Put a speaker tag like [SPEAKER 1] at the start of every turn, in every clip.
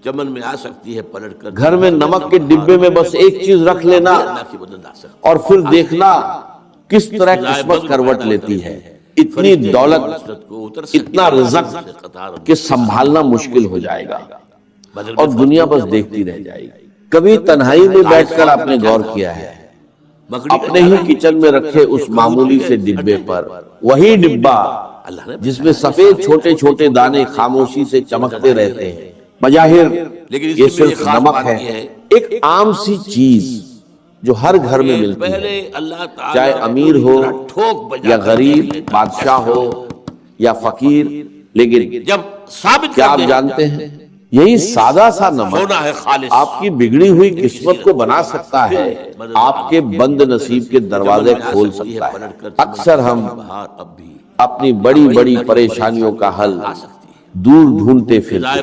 [SPEAKER 1] چمن میں آ سکتی ہے پلٹ کر،
[SPEAKER 2] گھر میں نمک کے ڈبے میں بس ایک چیز رکھ لینا
[SPEAKER 1] اللہ کی مدد آ سکتی
[SPEAKER 2] اور پھر دیکھنا کس طرح قسمت کروٹ لیتی ہے. اتنی دولت، اتنا رزق کہ سنبھالنا مشکل ہو جائے گا اور دنیا بس دیکھتی رہ جائے گی. کبھی تنہائی میں بیٹھ کر آپ نے غور کیا ہے اپنے ہی کچن میں رکھے اس معمولی سے ڈبے پر وہی ڈبا جس میں سفید چھوٹے چھوٹے دانے خاموشی سے چمکتے رہتے ہیں، بظاہر یہ صرف نمک ہے، ایک عام سی چیز جو ہر گھر میں ملتی ہے، چاہے امیر ہو یا غریب، بادشاہ ہو یا فقیر. لیکن
[SPEAKER 1] جب ثابت
[SPEAKER 2] کیا آپ جانتے ہیں یہی سادہ سا نمک آپ کی بگڑی ہوئی قسمت کو بنا سکتا ہے، آپ کے بند نصیب کے دروازے کھول سکتا ہے. اکثر ہم اپنی بڑی بڑی پریشانیوں کا حل دور ڈھونڈتے پھرتے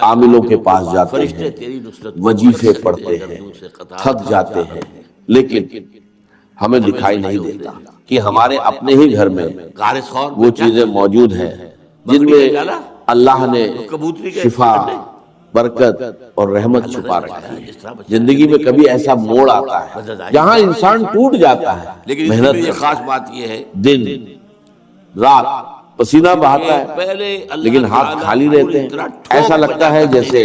[SPEAKER 2] عاملوں کے پاس جاتے ہیں، وظیفے پڑھتے ہیں، تھک جاتے ہیں، لیکن ہمیں دکھائی نہیں دیتا کہ ہمارے اپنے ہی گھر میں وہ چیزیں موجود ہیں جن میں اللہ نے شفا، برکت اور رحمت چھپا رکھی ہے. زندگی میں کبھی ایسا موڑ آتا ہے جہاں انسان ٹوٹ جاتا ہے، محنت
[SPEAKER 1] خاص بات یہ ہے
[SPEAKER 2] دن رات پسینہ بہاتا ہے لیکن ہاتھ خالی رہتے ہیں. ایسا لگتا ہے جیسے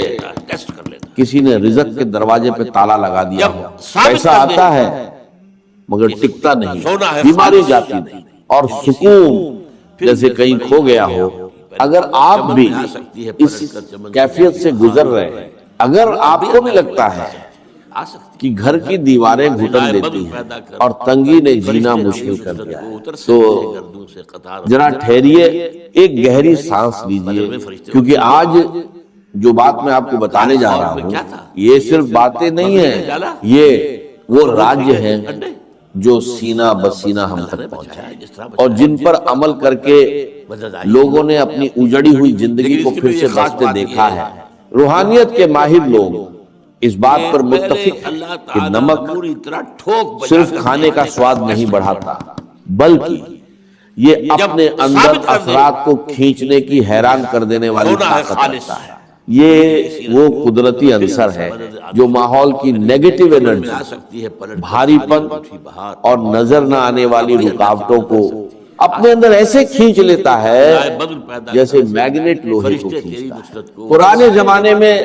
[SPEAKER 2] کسی نے رزق کے دروازے پہ تالا لگا دیا ہو. پیسہ آتا ہے مگر ٹکتا نہیں، بیماری جاتی نہیں، اور سکون جیسے کہیں کھو گیا ہو. اگر آپ بھی اس کیفیت سے گزر رہے ہیں، اگر آپ کو بھی لگتا ہے کہ گھر کی دیواریں گھٹن دیتی ہیں اور تنگی نے جینا مشکل کر دیا ہے، تو ذرا ٹھہریے، ایک گہری سانس لیجئے، کیونکہ آج جو بات میں آپ کو بتانے جا رہا ہوں یہ صرف باتیں نہیں ہیں، یہ وہ راج ہیں جو سینہ بسینہ ہم تک پہنچا ہے اور جن پر عمل کر کے لوگوں نے اپنی اجڑی ہوئی زندگی کو پھر سے بستے دیکھا ہے. روحانیت کے ماہر لوگ اس بات پر متفق ہیں کہ نمک صرف کھانے کا سواد نہیں بڑھاتا بلکہ یہ اپنے اندر اثرات کو کھینچنے کی حیران کر دینے والی طاقت رکھتا ہے. یہ وہ قدرتی عنصر ہے جو ماحول کی نیگیٹو انرجی، بھاری پن اور نظر نہ آنے والی رکاوٹوں کو اپنے اندر ایسے کھینچ لیتا ہے جیسے میگنیٹ لوہے کو کھینچتا ہے. پرانے زمانے میں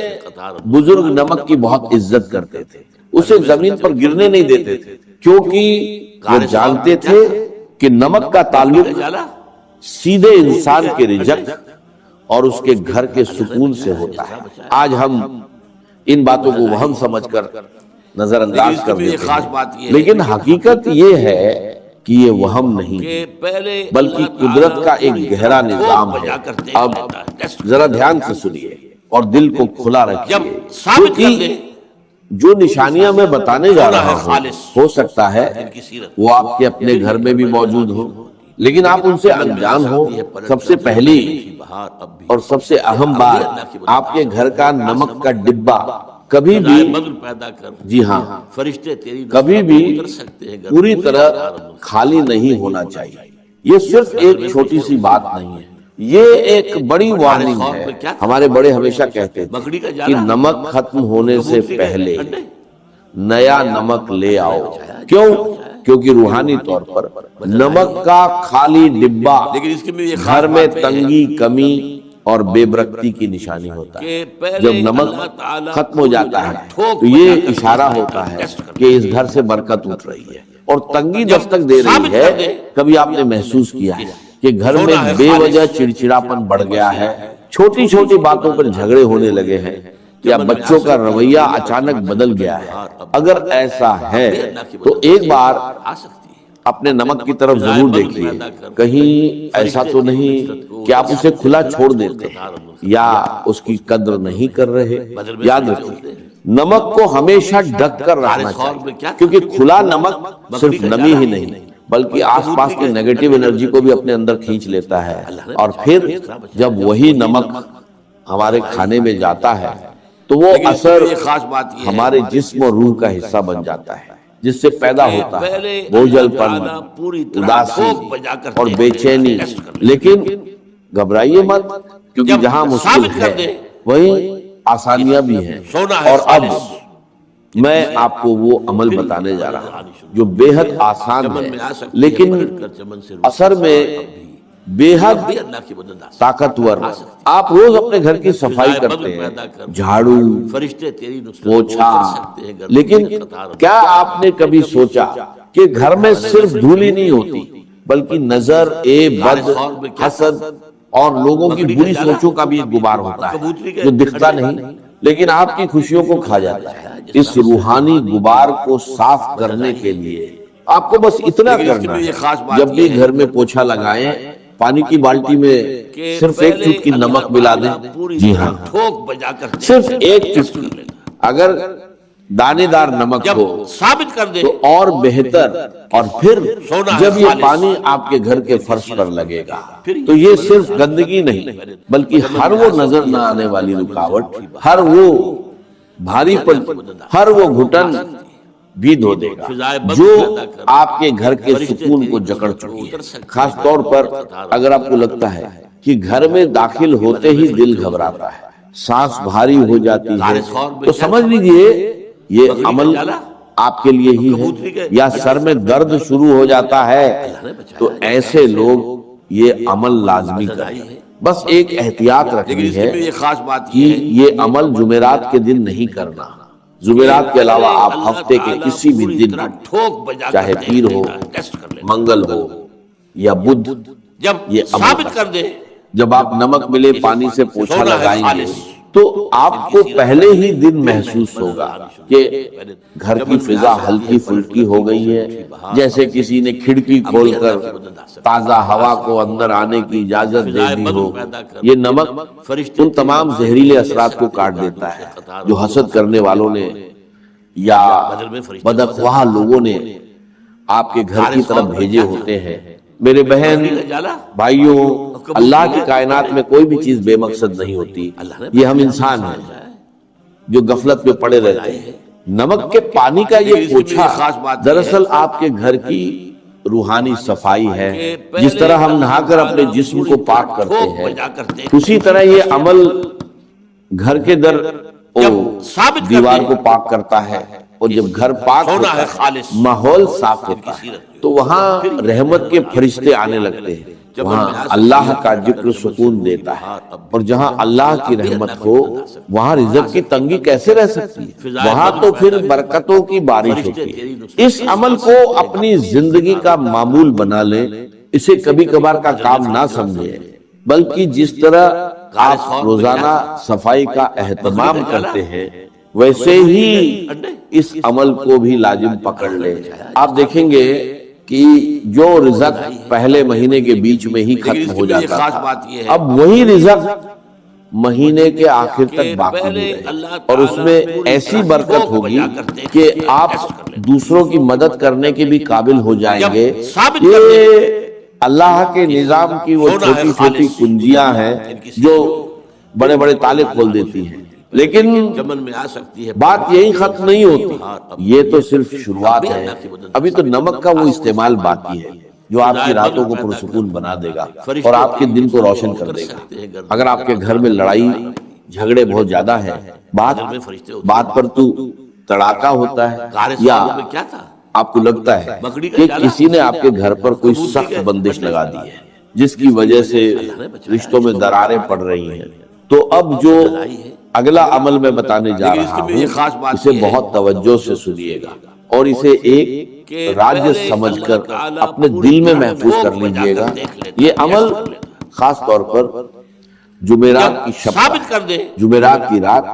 [SPEAKER 2] بزرگ نمک کی بہت عزت کرتے تھے، اسے زمین پر گرنے نہیں دیتے تھے، کیونکہ وہ جانتے تھے کہ نمک کا تعلق سیدھے انسان کے رزق اور اس کے گھر کے سکون سے ہوتا ہے. آج ہم ان باتوں کو وہم سمجھ کر نظر انداز کر دیتے ہیں، لیکن حقیقت یہ ہے کہ یہ وہم نہیں بلکہ قدرت کا ایک گہرا نظام ہے. اب ذرا دھیان سے سنیے اور دل کو کھلا رکھیے، کیونکہ جو نشانیاں میں بتانے جا رہا ہوں ہو سکتا ہے وہ آپ کے اپنے گھر میں بھی موجود ہوں، لیکن آپ ان سے انجان ہو. سب سے پہلی اور سب سے اہم بات، آپ کے گھر کا نمک کا ڈبہ کبھی بھی، جی ہاں، کبھی بھی پوری طرح خالی نہیں ہونا چاہیے. یہ صرف ایک چھوٹی سی بات نہیں ہے، یہ ایک بڑی وارننگ ہے. ہمارے بڑے ہمیشہ کہتے تھے کہ نمک ختم ہونے سے پہلے نیا نمک لے آؤ. کیوں؟ کیونکہ روحانی طور پر نمک کا خالی ڈبہ گھر میں تنگی، کمی اور بے برکتی کی نشانی ہوتا ہے. جب نمک ختم ہو جاتا ہے تو یہ اشارہ ہوتا ہے کہ اس گھر سے برکت اٹھ رہی ہے اور تنگی دستک دے رہی ہے. کبھی آپ نے محسوس کیا ہے کہ گھر میں بے وجہ چڑچڑاپن بڑھ گیا ہے، چھوٹی چھوٹی باتوں پر جھگڑے ہونے لگے ہیں، یا بچوں کا رویہ اچانک بدل گیا ہے؟ اگر ایسا ہے تو ایک بار اپنے نمک کی طرف ضرور دیکھیے، کہیں ایسا تو نہیں کہ آپ اسے کھلا چھوڑ دیتے یا اس کی قدر نہیں کر رہے. یاد رکھیے، نمک کو ہمیشہ ڈھک کر رکھنا چاہیے، کیونکہ کھلا نمک صرف نمی ہی نہیں بلکہ آس پاس کی نیگیٹو انرجی کو بھی اپنے اندر کھینچ لیتا ہے. اور پھر جب وہی نمک ہمارے کھانے میں جاتا ہے تو وہ اثر ہمارے جسم اور روح کا حصہ بن جاتا ہے، جس سے پیدا ہوتا ہے بوجھل پن، اداسی اور بے چینی. لیکن گھبرائیے مت، کیونکہ جہاں مشکل ہے وہیں آسانیاں بھی ہیں، اور اب میں آپ کو وہ عمل بتانے جا رہا ہوں جو بے حد آسان ہے لیکن اثر میں بے حد طاقتور۔ آپ روز اپنے گھر کی صفائی کرتے ہیں، جھاڑو، پوچھا، لیکن کیا آپ نے کبھی سوچا کہ گھر میں صرف دھول ہی نہیں ہوتی بلکہ نظر، بد، حسد اور لوگوں کی بری سوچوں کا بھی ایک غبار ہوتا ہے جو دکھتا نہیں لیکن آپ کی خوشیوں کو کھا جاتا ہے۔ اس روحانی غبار کو صاف کرنے کے لیے آپ کو بس اتنا کرنا ہے، جب بھی گھر میں پوچھا لگائیں پانی کی بالٹی میں صرف ایک چٹکی نمک ملا دیں۔ جی ہاں، صرف ایک چٹکی، اگر دانے دار نمک ہو
[SPEAKER 1] ثابت کر دے
[SPEAKER 2] تو اور بہتر، اور پھر جب یہ پانی آپ کے گھر کے فرش پر لگے گا تو یہ صرف گندگی نہیں بلکہ ہر وہ نظر نہ آنے والی رکاوٹ، ہر وہ بھاری پن، ہر وہ گھٹن بھی دھو دے گا جو آپ کے گھر کے سکون کو جکڑ چکی ہے۔ خاص طور پر اگر آپ کو لگتا ہے کہ گھر میں داخل ہوتے ہی دل گھبراتا ہے، سانس بھاری ہو جاتی ہے، تو سمجھ لیجئے یہ عمل آپ کے لیے ہی ہے، یا سر میں درد شروع ہو جاتا ہے تو ایسے لوگ یہ عمل لازمی کریں۔ بس ایک احتیاط رکھنی ہے کہ یہ عمل جمعرات کے دن نہیں کرنا۔ جمعرات کے علاوہ آپ ہفتے کے کسی بھی دن، چاہے پیر ہو، منگل ہو یا بدھ، یہ ثابت کر دے۔ جب آپ نمک ملے پانی سے پوچھا لگائیں گے تو آپ کو پہلے ہی دن محسوس ہوگا کہ گھر کی فضا ہلکی پھلکی ہو گئی ہے، جیسے کسی نے کھڑکی کھول کر تازہ ہوا کو اندر آنے کی اجازت دے دی ہو۔ یہ نمک ان تمام زہریلے اثرات کو کاٹ دیتا ہے جو حسد کرنے والوں نے یا بدخواہ لوگوں نے آپ کے گھر کی طرف بھیجے ہوتے ہیں۔ میرے بہن بھائیوں، اللہ کی کائنات میں کوئی بھی چیز بے مقصد نہیں ہوتی، یہ ہم انسان ہیں جو غفلت میں پڑے رہتے ہیں۔ نمک کے پانی کا یہ پوچھا دراصل آپ کے گھر کی روحانی صفائی ہے۔ جس طرح ہم نہا کر اپنے جسم کو پاک کرتے ہیں، اسی طرح یہ عمل گھر کے دیوار کو پاک کرتا ہے، اور جب گھر پاک ہوتا ہے، ماحول صاف ہوتا ہے، تو وہاں رحمت کے فرشتے آنے لگتے ہیں، وہاں اللہ کا ذکر سکون دیتا ہے، اور جہاں اللہ کی رحمت ہو وہاں رزق کی تنگی کیسے رہ سکتی ہے؟ وہاں تو پھر برکتوں کی بارش ہوتی ہے۔ اس عمل کو اپنی زندگی کا معمول بنا لیں، اسے کبھی کبھار کا کام نہ سمجھیں، بلکہ جس طرح آپ روزانہ صفائی کا اہتمام کرتے ہیں ویسے ہی اس عمل کو بھی لازم پکڑ لیں۔ آپ دیکھیں گے کہ جو رزق پہلے مہینے کے بیچ میں ہی ختم ہو جاتا تھا، اب وہی رزق مہینے کے آخر تک باقی رہے، اور اس میں ایسی برکت ہوگی کہ آپ دوسروں کی مدد کرنے کے بھی قابل ہو جائیں گے۔ یہ اللہ کے نظام کی وہ چھوٹی چھوٹی کنجیاں ہیں جو بڑے بڑے تالے کھول دیتی ہیں، لیکن بات یہی ختم نہیں ہوتی، یہ تو صرف شروعات ہے۔ ابھی تو نمک کا وہ استعمال باقی ہے جو آپ کی راتوں کو پرسکون بنا دے گا اور آپ کے دن کو روشن کر دے گا۔ اگر آپ کے گھر میں لڑائی جھگڑے بہت زیادہ ہے، بات پر تو تڑاکا ہوتا ہے، یا آپ کو لگتا ہے کہ کسی نے آپ کے گھر پر کوئی سخت بندش لگا دی ہے جس کی وجہ سے رشتوں میں دراریں پڑ رہی ہیں، تو اب جو اگلا عمل میں بتانے جا رہا ہوں اسے بہت توجہ سے سنیے گا، اور اسے ایک راج سمجھ کر اپنے دل میں محفوظ کر لیجئے گا۔ یہ عمل خاص طور پر جمعرات کی شب، جمعرات کی رات،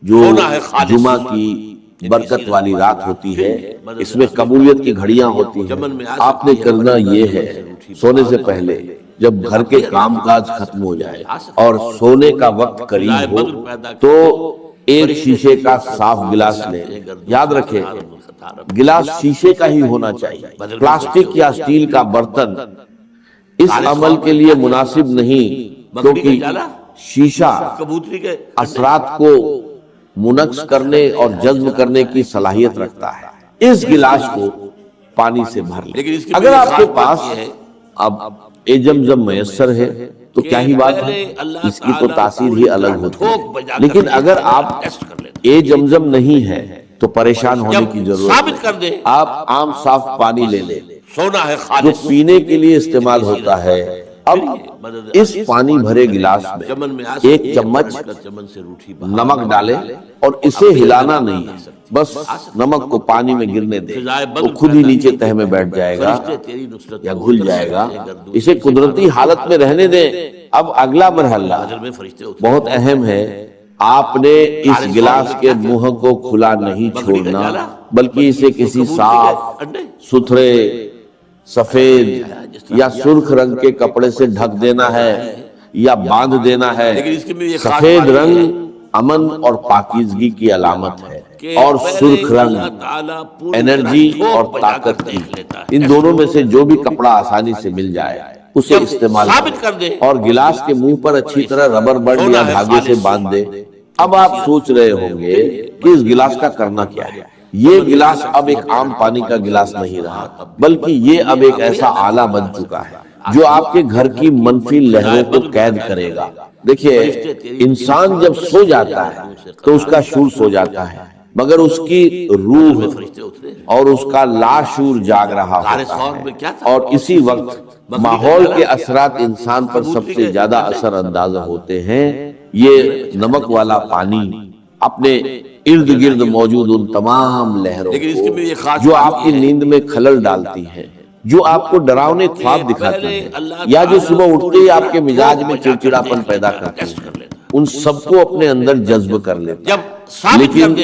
[SPEAKER 2] جو جمعہ کی برکت والی رات ہوتی ہے، اس میں قبولیت کی گھڑیاں ہوتی ہیں۔ آپ نے کرنا یہ ہے، سونے سے پہلے جب گھر کے کام کاج ختم ہو جائے اور سونے کا وقت قریب ہو تو ایک شیشے کا صاف گلاس لیں۔ یاد رکھیں گلاس شیشے کا ہی ہونا چاہیے، پلاسٹک یا اسٹیل کا برتن اس عمل کے لیے مناسب نہیں، کیونکہ شیشہ اثرات کو منعکس کرنے اور جذب کرنے کی صلاحیت رکھتا ہے۔ اس گلاس کو پانی سے بھر لیں۔ اگر آپ کے پاس اب زمزم میسر ہے تو کیا ہی بات ہے، اس کی تو تاثیر ہی الگ ہوتی ہے۔ لیکن اگر آپ اے زمزم نہیں ہے تو پریشان ہونے کی ضرورت
[SPEAKER 1] ثابت کر دے،
[SPEAKER 2] نہیں۔ آپ عام صاف پانی لے لیں
[SPEAKER 1] سونا ہے
[SPEAKER 2] جو
[SPEAKER 1] خالص
[SPEAKER 2] پینے کے لیے استعمال ہوتا ہے، اب اس پانی بھرے گلاس میں ایک چمچ نمک ڈالیں اور اسے ہلانا نہیں، بس نمک کو پانی میں گرنے دیں، وہ خود ہی نیچے تہہ میں بیٹھ جائے گا یا گھل جائے گا، اسے قدرتی حالت میں رہنے دیں۔ اب اگلا مرحلہ بہت اہم ہے، آپ نے اس گلاس کے منہ کو کھلا نہیں چھوڑنا، بلکہ اسے کسی صاف ستھرے سفید یا سرخ رنگ کے کپڑے سے ڈھک دینا ہے یا باندھ دینا ہے۔ سفید رنگ امن اور پاکیزگی کی علامت ہے، اور سرخ رنگ انرجی اور طاقت کی۔ ان دونوں میں سے جو بھی کپڑا آسانی سے مل جائے اسے استعمال کریں، اور گلاس کے منہ پر اچھی طرح ربر بینڈ یا دھاگے سے باندھ دیں۔ اب آپ سوچ رہے ہوں گے کہ اس گلاس کا کرنا کیا ہے۔ یہ گلاس اب ایک عام پانی کا گلاس نہیں رہا، بلکہ یہ اب ایک ایسا آلہ بن چکا ہے جو آپ کے گھر کی منفی لہروں کو قید کرے گا۔ دیکھیے، انسان جب سو جاتا ہے تو اس کا شعور سو جاتا ہے، مگر اس کی روح اور اس کا لاشعور جاگ رہا ہوتا ہے، اور اسی وقت ماحول کے اثرات انسان پر سب سے زیادہ اثر انداز ہوتے ہیں۔ یہ نمک والا پانی اپنے ارد گرد موجود ان تمام لہروں کو جو آپ کی نیند میں خلل ڈالتی ہیں، جو آپ کو ڈراؤنے خواب دکھاتی ہیں، یا جو صبح اٹھتے ہی آپ کے مزاج میں چڑچڑاپن پیدا کرتی ہیں، ان سب کو اپنے اندر جذب کر لیتے ہیں۔ لیکن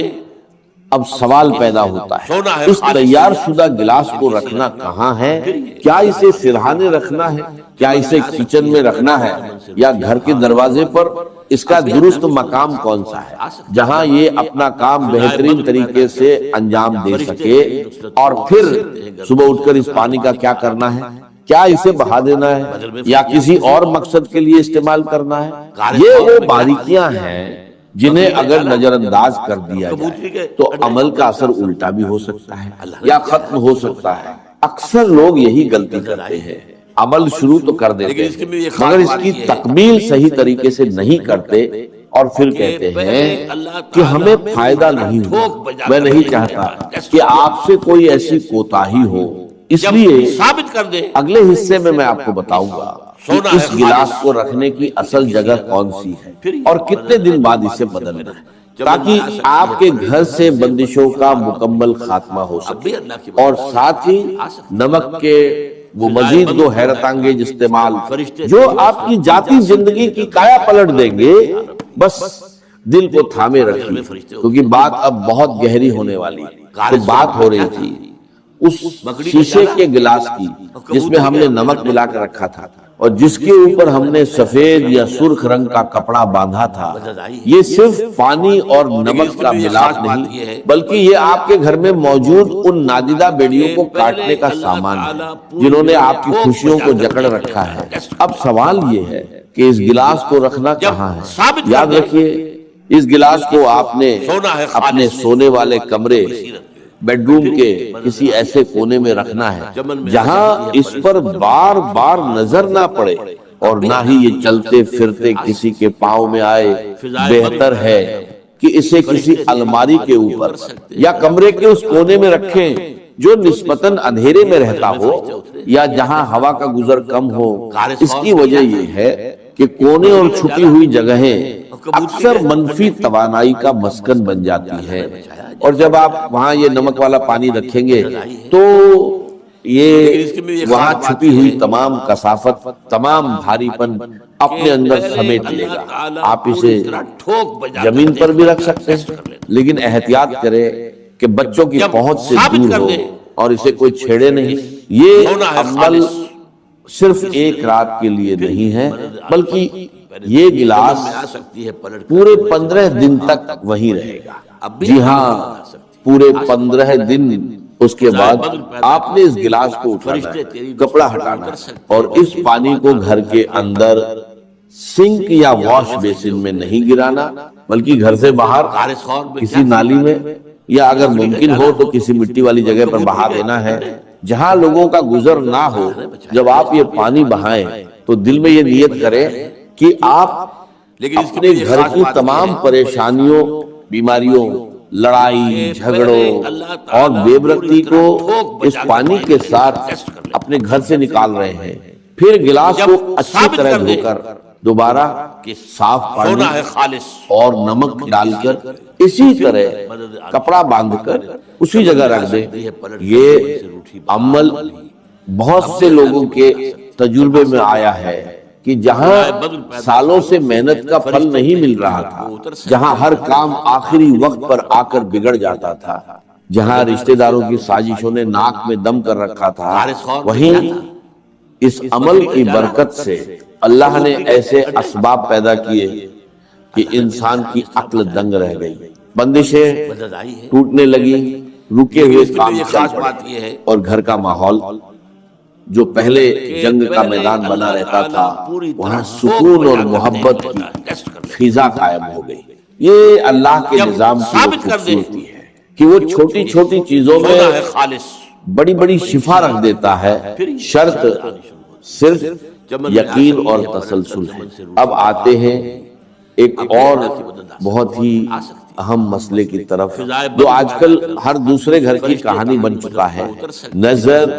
[SPEAKER 2] اب سوال پیدا ہوتا ہے، اس تیار شدہ گلاس کو رکھنا کہاں ہے؟ کیا اسے سرہانے رکھنا ہے؟ کیا اسے کچن میں رکھنا ہے؟ یا گھر کے دروازے پر؟ اس کا درست مقام کون سا ہے جہاں یہ اپنا کام بہترین طریقے سے انجام دے سکے؟ اور پھر صبح اٹھ کر اس پانی کا کیا کرنا ہے؟ کیا اسے بہا دینا ہے یا کسی اور مقصد کے لیے استعمال کرنا ہے؟ یہ وہ باریکیاں ہیں جنہیں اگر نظر انداز کر دیا جائے تو عمل کا اثر الٹا بھی ہو سکتا ہے یا ختم ہو سکتا ہے۔ اکثر لوگ یہی غلطی کرتے ہیں، عمل شروع تو کر دیتے ہیں مگر اس کی تکمیل صحیح طریقے سے نہیں کرتے، اور پھر کہتے ہیں کہ ہمیں فائدہ نہیں ہوا۔ میں نہیں چاہتا کہ آپ سے کوئی ایسی کوتاہی ہو، اس لیے
[SPEAKER 1] ثابت کر دے،
[SPEAKER 2] اگلے حصے میں آپ کو بتاؤں گا کہ اس گلاس کو رکھنے کی اصل جگہ کون سی ہے اور کتنے دن بعد اسے بدلنا ہے، تاکہ آپ کے گھر سے بندشوں کا مکمل خاتمہ ہو سکے، اور ساتھ ہی نمک کے وہ مزید دو حیرت انگیز استعمال جو آپ کی ذاتی زندگی کی کایا پلٹ دیں گے۔ بس دل کو تھامے رکھیے، کیونکہ بات اب بہت گہری ہونے والی ہے۔ تو بات ہو رہی تھی اس شیشے کے گلاس کی جس میں ہم نے نمک ملا کر رکھا تھا، اور جس کے اوپر ہم نے سفید یا سرخ رنگ کا کپڑا باندھا تھا۔ یہ صرف پانی اور نمک کا ملاپ نہیں، بلکہ یہ آپ کے گھر میں موجود ان نادیدہ بیڑیوں کو کاٹنے کا سامان ہے جنہوں نے آپ کی خوشیوں کو جکڑ رکھا ہے۔ اب سوال یہ ہے کہ اس گلاس کو رکھنا کہاں ہے؟ یاد رکھیے، اس گلاس کو آپ نے اپنے سونے والے کمرے، بیڈ روم کے کسی ایسے کونے میں رکھنا ہے جہاں اس پر بار بار نظر نہ پڑے، اور نہ ہی یہ چلتے پھرتے کسی کے پاؤں میں آئے۔ بہتر ہے کہ اسے کسی الماری کے اوپر یا کمرے کے اس کونے میں رکھیں جو نسبتاً اندھیرے میں رہتا ہو یا جہاں ہوا کا گزر کم ہو۔ اس کی وجہ یہ ہے کہ کونے اور چھپی ہوئی جگہیں اکثر منفی توانائی کا مسکن بن جاتی ہیں، اور جب آپ وہاں یہ نمک والا پانی رکھیں گے تو یہ وہاں چھپی ہوئی تمام کثافت، تمام بھاری پن اپنے اندر سمیٹ لے گا۔ آپ اسے زمین پر بھی رکھ سکتے ہیں، لیکن احتیاط کریں کہ بچوں کی پہنچ سے دور ہو اور اسے کوئی چھیڑے نہیں۔ یہ عمل صرف ایک رات کے لیے نہیں ہے، بلکہ یہ گلاس پورے 15 دن تک وہیں رہے گا۔ جی ہاں، پورے 15 دن۔ اس کے بعد آپ نے اس گلاس کو اٹھانا ہے، کپڑا ہٹانا ہے، اور اس پانی کو گھر کے اندر سنک یا واش بیسن میں نہیں گرانا، بلکہ گھر سے باہر کسی نالی میں، یا اگر ممکن ہو تو کسی مٹی والی جگہ پر بہا دینا ہے جہاں لوگوں کا گزر نہ ہو۔ جب آپ یہ پانی بہائیں تو دل میں یہ نیت کریں کہ آپ اپنے گھر کی تمام پریشانیوں، بیماریوں، لڑائی جھگڑوں اور بے برکتی کو اس پانی کے ساتھ اپنے گھر سے نکال رہے ہیں، پھر گلاس کو اچھی طرح دھو کر دوبارہ صاف پانی اور نمک ڈال کر اسی طرح کپڑا باندھ کر اسی جگہ رکھ دیں۔ یہ عمل بہت سے لوگوں کے تجربے میں آیا ہے کہ جہاں سالوں سے محنت کا پھل نہیں مل رہا تھا، جہاں ہر کام آخری وقت پر آ کر بگڑ جاتا تھا، جہاں رشتہ داروں کی سازشوں نے ناک میں دم کر رکھا تھا، وہیں اس عمل کی برکت سے اللہ نے ایسے اسباب پیدا کیے کہ انسان کی عقل دنگ رہ گئی، بندشیں ٹوٹنے لگی، رکے ہوئے کام چل پڑے، اور گھر کا ماحول جو پہلے جنگ کا میدان بنا رہتا تھا وہاں سکون اور محبت کی فضا قائم ہو گئی۔ یہ اللہ کے نظام کی خوبصورتی ہے کہ وہ چھوٹی چھوٹی چیزوں میں بڑی بڑی شفا رکھ دیتا ہے، شرط صرف یقین اور تسلسل ہے۔ اب آتے ہیں ایک اور بہت ہی اہم مسئلے کی طرف جو آج کل ہر دوسرے گھر کی کہانی بن چکا ہے، نظر